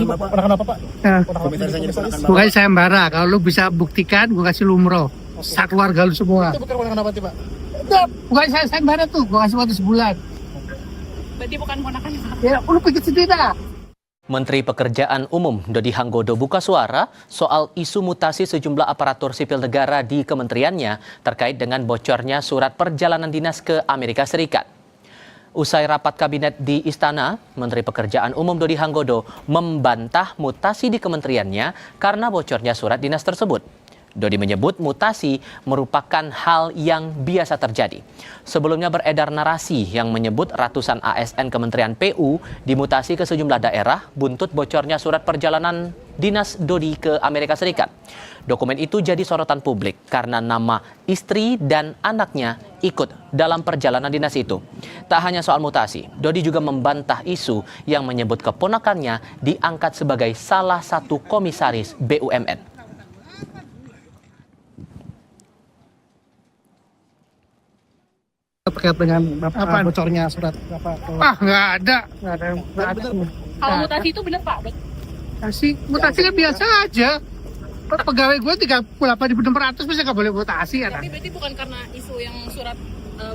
Ponakan apa, Pak? Ya. Komisaris aja diponakan Bukan sayembara, kalau lu bisa buktikan gue kasih lu umroh. Satu keluarga lu semua. Itu bukan ponakan apa, Pak? Bukan sayembara tuh, gue kasih waktu sebulan. Berarti bukan ponakan Pak. Ya, lu pikir sendiri dah. Menteri Pekerjaan Umum Dodi Hanggodo buka suara soal isu mutasi sejumlah aparatur sipil negara di kementeriannya terkait dengan bocornya surat perjalanan dinas ke Amerika Serikat. Usai rapat kabinet di Istana, Menteri Pekerjaan Umum Dodi Hanggodo membantah mutasi di kementeriannya karena bocornya surat dinas tersebut. Dodi menyebut mutasi merupakan hal yang biasa terjadi. Sebelumnya beredar narasi yang menyebut ratusan ASN Kementerian PU dimutasi ke sejumlah daerah buntut bocornya surat perjalanan dinas Dodi ke Amerika Serikat. Dokumen itu jadi sorotan publik karena nama istri dan anaknya ikut dalam perjalanan dinas itu. Tak hanya soal mutasi, Dodi juga membantah isu yang menyebut keponakannya diangkat sebagai salah satu komisaris BUMN. Terkait dengan apa bocornya surat apa? Nggak ada. Kalau mutasi itu benar Pak? Mutasi kan biasa aja. Pegawai gue 38.600 bisa nggak boleh mutasi ya? Tapi berarti bukan karena isu yang surat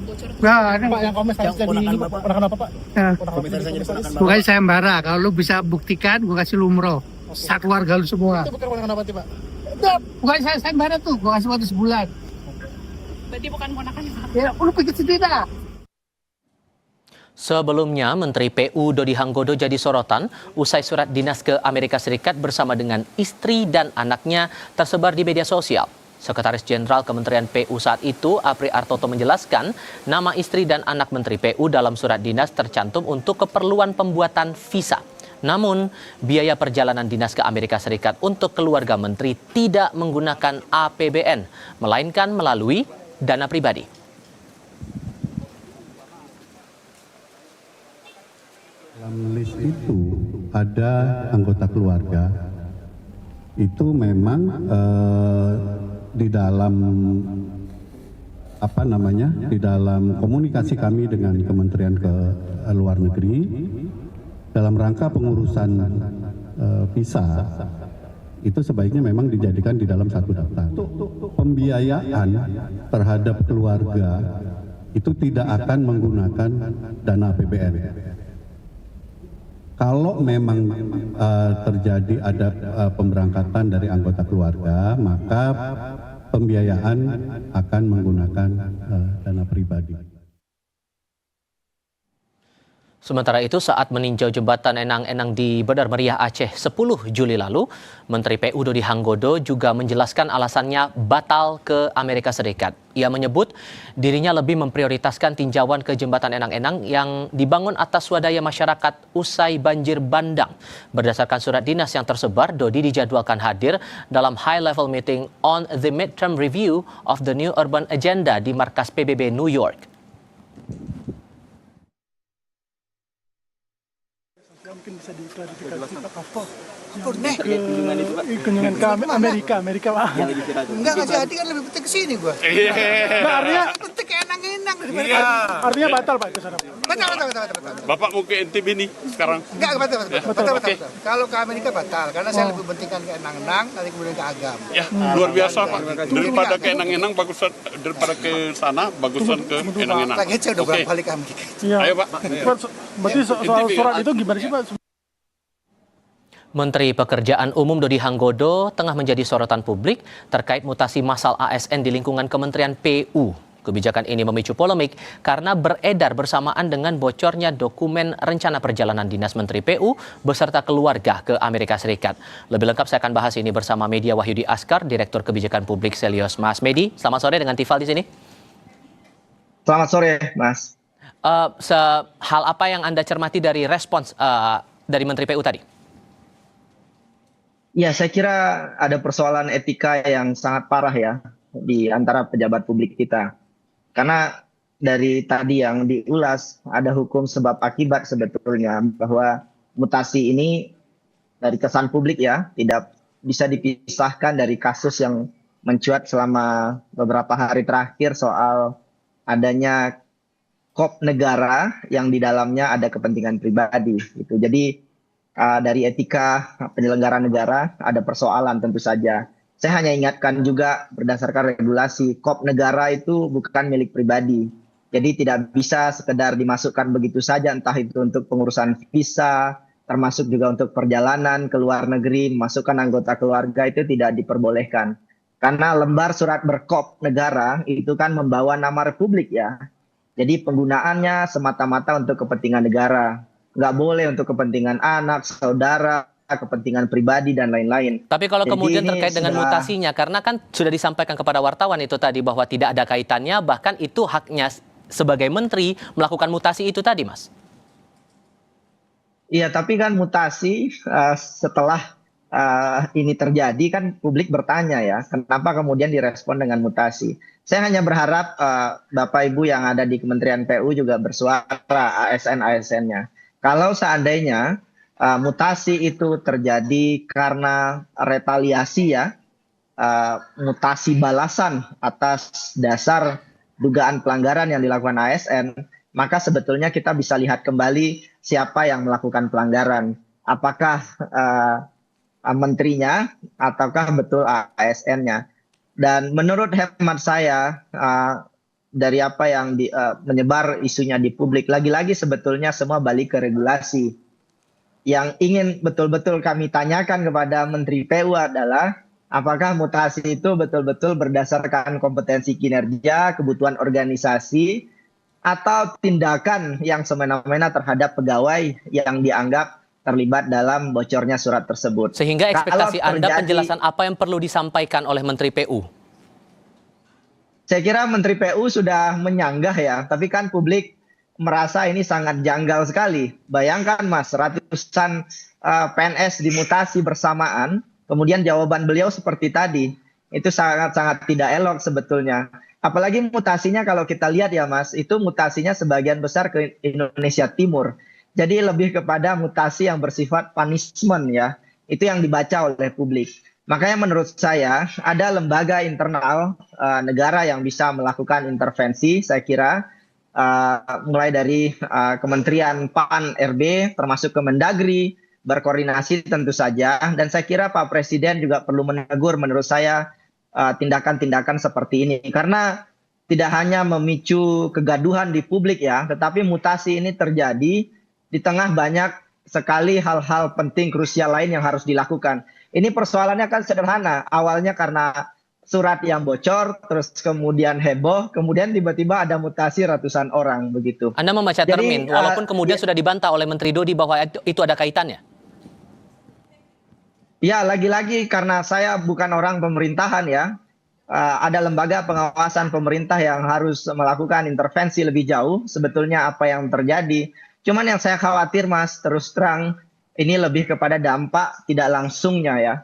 bocor itu? Nggak ada. Pak, yang komisaris jadi ponakan apa, Pak? Ya. Komisaris aja diponakan Bukan sayembara, kalau lu bisa buktikan gue kasih lu umroh. Satu keluarga lu semua. Itu bukan ponakan apa, Pak? Bukan sayembara tuh, gue kasih waktu sebulan. Berarti bukan ponakan Pak? Ya, lu pikir sendiri dah. Sebelumnya, Menteri PU Dodi Hanggodo jadi sorotan usai surat dinas ke Amerika Serikat bersama dengan istri dan anaknya tersebar di media sosial. Sekretaris Jenderal Kementerian PU saat itu, Apri Artoto menjelaskan, nama istri dan anak Menteri PU dalam surat dinas tercantum untuk keperluan pembuatan visa. Namun, biaya perjalanan dinas ke Amerika Serikat untuk keluarga menteri tidak menggunakan APBN, melainkan melalui dana pribadi. Dalam list itu ada anggota keluarga. Itu memang di dalam di dalam komunikasi kami dengan Kementerian Luar Negeri dalam rangka pengurusan visa itu sebaiknya memang dijadikan di dalam satu daftar. Pembiayaan terhadap keluarga itu tidak akan menggunakan dana APBN. Kalau memang terjadi ada pemberangkatan dari anggota keluarga, maka pembiayaan akan menggunakan dana pribadi. Sementara itu, saat meninjau jembatan Enang-Enang di Benar Meriah Aceh 10 Juli lalu, Menteri PU Dodi Hanggodo juga menjelaskan alasannya batal ke Amerika Serikat. Ia menyebut dirinya lebih memprioritaskan tinjauan ke jembatan Enang-Enang yang dibangun atas swadaya masyarakat usai banjir bandang. Berdasarkan surat dinas yang tersebar, Dodi dijadwalkan hadir dalam high-level meeting on the midterm review of the new urban agenda di markas PBB New York. Mungkin bisa diklarifikasi apa? Kunjungan ke Amerika Pak. Enggak jadi kan lebih penting kesini gua. Nah, artinya Penting kayak enang-enang daripada Iya. Artinya batal Pak ke sana. Batal. Bapak mau ke NTB nih sekarang? Enggak batal. Kalau ke Amerika batal karena saya lebih pentingkan ke enang-enang nanti kemudian ke Agam. Ya, luar biasa Pak. Daripada ke Enang-Enang bagusan, daripada ke sana bagusan ke Enang-Enang. Lagi saya udah Oke. balik ke Amerika. Iya. Ayo Pak. Berarti soal surat itu gimana sih Pak? Menteri Pekerjaan Umum Dodi Hanggodo tengah menjadi sorotan publik terkait mutasi massal ASN di lingkungan Kementerian PU. Kebijakan ini memicu polemik karena beredar bersamaan dengan bocornya dokumen rencana perjalanan dinas Menteri PU beserta keluarga ke Amerika Serikat. Lebih lengkap saya akan bahas ini bersama Media Wahyudi Askar, Direktur Kebijakan Publik Selios Mas Medi. Selamat sore dengan Tifal di sini. Selamat sore, Mas. Hal apa yang Anda cermati dari respons dari Menteri PU tadi? Ya, saya kira ada persoalan etika yang sangat parah ya di antara pejabat publik kita. Karena dari tadi yang diulas ada hukum sebab akibat sebetulnya bahwa mutasi ini dari kesan publik ya tidak bisa dipisahkan dari kasus yang mencuat selama beberapa hari terakhir soal adanya kop negara yang di dalamnya ada kepentingan pribadi gitu. Jadi dari etika penyelenggara negara ada persoalan tentu saja. Saya hanya ingatkan juga berdasarkan regulasi, kop negara itu bukan milik pribadi. Jadi tidak bisa sekedar dimasukkan begitu saja, entah itu untuk pengurusan visa, termasuk juga untuk perjalanan ke luar negeri, memasukkan anggota keluarga itu tidak diperbolehkan. Karena lembar surat berkop negara itu kan membawa nama republik ya. Jadi penggunaannya semata-mata untuk kepentingan negara. Nggak boleh untuk kepentingan anak, saudara, kepentingan pribadi dan lain-lain. Tapi kalau Jadi kemudian ini terkait dengan sudah- mutasinya, karena kan sudah disampaikan kepada wartawan itu tadi bahwa tidak ada kaitannya, bahkan itu haknya sebagai menteri melakukan mutasi itu tadi, Mas. Iya, tapi kan mutasi setelah ini terjadi kan publik bertanya ya, kenapa kemudian direspon dengan mutasi. Saya hanya berharap Bapak Ibu yang ada di Kementerian PU juga bersuara, ASN-ASN-nya. Kalau seandainya mutasi itu terjadi karena retaliasi ya, mutasi balasan atas dasar dugaan pelanggaran yang dilakukan ASN, maka sebetulnya kita bisa lihat kembali siapa yang melakukan pelanggaran. Apakah menterinya ataukah betul ASN-nya. Dan menurut hemat saya, dari apa yang menyebar isunya di publik, lagi-lagi sebetulnya semua balik ke regulasi. Yang ingin betul-betul kami tanyakan kepada Menteri PU adalah apakah mutasi itu betul-betul berdasarkan kompetensi kinerja, kebutuhan organisasi, atau tindakan yang semena-mena terhadap pegawai yang dianggap terlibat dalam bocornya surat tersebut. Sehingga ekspektasi Kalau Anda terjadi- penjelasan apa yang perlu disampaikan oleh Menteri PU? Saya kira Menteri PU sudah menyanggah ya, tapi kan publik merasa ini sangat janggal sekali. Bayangkan Mas, ratusan PNS dimutasi bersamaan, kemudian jawaban beliau seperti tadi. Itu sangat-sangat tidak elok sebetulnya. Apalagi mutasinya kalau kita lihat ya Mas, itu mutasinya sebagian besar ke Indonesia Timur. Jadi lebih kepada mutasi yang bersifat punishment ya. Itu yang dibaca oleh publik. Makanya menurut saya ada lembaga internal negara yang bisa melakukan intervensi, saya kira mulai dari Kementerian PAN RB termasuk Kemendagri, berkoordinasi tentu saja, dan saya kira Pak Presiden juga perlu menegur menurut saya tindakan-tindakan seperti ini, karena tidak hanya memicu kegaduhan di publik ya, tetapi mutasi ini terjadi di tengah banyak sekali hal-hal penting krusial lain yang harus dilakukan. Ini persoalannya kan sederhana, awalnya karena surat yang bocor, terus kemudian heboh, kemudian tiba-tiba ada mutasi ratusan orang begitu. Anda membaca Jadi, termin, walaupun kemudian ya- sudah dibantah oleh Menteri Dodi bahwa itu ada kaitannya. Ya, lagi-lagi karena saya bukan orang pemerintahan ya, ada lembaga pengawasan pemerintah yang harus melakukan intervensi lebih jauh sebetulnya apa yang terjadi. Cuman yang saya khawatir Mas, terus terang, ini lebih kepada dampak tidak langsungnya ya.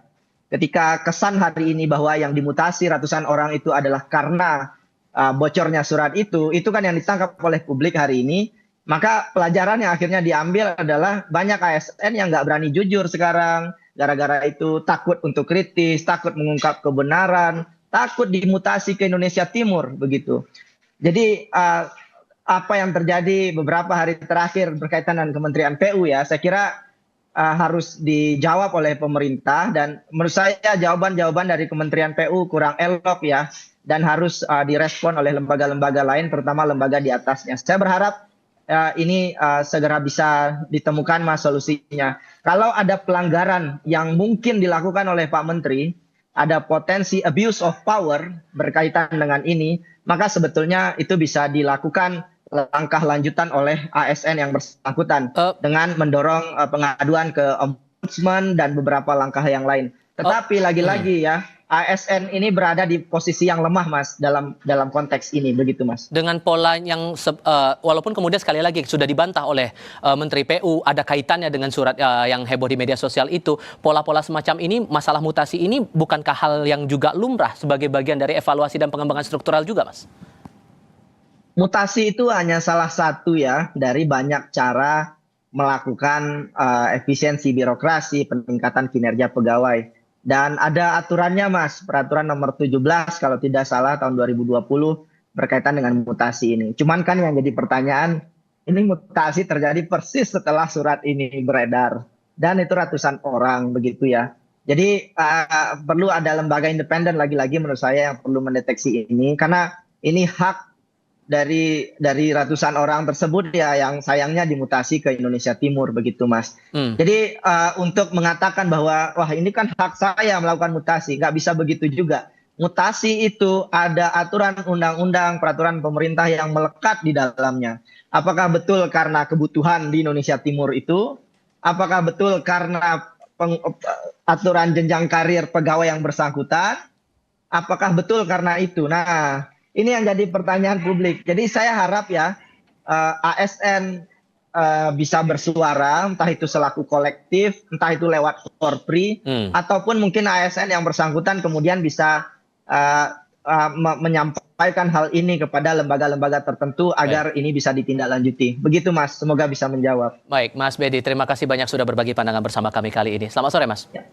Ketika kesan hari ini bahwa yang dimutasi ratusan orang itu adalah karena bocornya surat itu kan yang ditangkap oleh publik hari ini. Maka pelajaran yang akhirnya diambil adalah banyak ASN yang nggak berani jujur sekarang. Gara-gara itu takut untuk kritis, takut mengungkap kebenaran, takut dimutasi ke Indonesia Timur begitu. Jadi apa yang terjadi beberapa hari terakhir berkaitan dengan Kementerian PU ya, saya kira harus dijawab oleh pemerintah, dan menurut saya jawaban-jawaban dari Kementerian PU kurang elok ya, dan harus direspon oleh lembaga-lembaga lain, terutama lembaga di atasnya. Saya berharap ini segera bisa ditemukan Mas solusinya. Kalau ada pelanggaran yang mungkin dilakukan oleh Pak Menteri, ada potensi abuse of power berkaitan dengan ini, maka sebetulnya itu bisa dilakukan langkah lanjutan oleh ASN yang bersangkutan dengan mendorong pengaduan ke Ombudsman dan beberapa langkah yang lain. Tetapi lagi-lagi ya, ASN ini berada di posisi yang lemah Mas dalam konteks ini, begitu Mas. Dengan pola yang walaupun kemudian sekali lagi sudah dibantah oleh Menteri PU ada kaitannya dengan surat yang heboh di media sosial itu, pola-pola semacam ini, masalah mutasi ini bukankah hal yang juga lumrah sebagai bagian dari evaluasi dan pengembangan struktural juga Mas? Mutasi itu hanya salah satu ya dari banyak cara melakukan efisiensi birokrasi, peningkatan kinerja pegawai. Dan ada aturannya Mas, peraturan nomor 17 kalau tidak salah tahun 2020 berkaitan dengan mutasi ini. Cuman kan yang jadi pertanyaan, ini mutasi terjadi persis setelah surat ini beredar. dan itu ratusan orang begitu ya. Jadi perlu ada lembaga independen lagi-lagi menurut saya yang perlu mendeteksi ini, karena ini hak dari ratusan orang tersebut ya yang sayangnya dimutasi ke Indonesia Timur begitu Mas. Jadi untuk mengatakan bahwa wah ini kan hak saya melakukan mutasi, nggak bisa begitu juga. Mutasi itu ada aturan undang-undang, peraturan pemerintah yang melekat di dalamnya. Apakah betul karena kebutuhan di Indonesia Timur itu? Apakah betul karena aturan jenjang karir pegawai yang bersangkutan? Apakah betul karena itu? Nah, ini yang jadi pertanyaan publik. Jadi saya harap ya ASN bisa bersuara, entah itu selaku kolektif, entah itu lewat Korpri, ataupun mungkin ASN yang bersangkutan kemudian bisa menyampaikan hal ini kepada lembaga-lembaga tertentu agar ini bisa ditindaklanjuti. Begitu Mas, semoga bisa menjawab. Baik, Mas Bedi, terima kasih banyak sudah berbagi pandangan bersama kami kali ini. Selamat sore, Mas. Ya.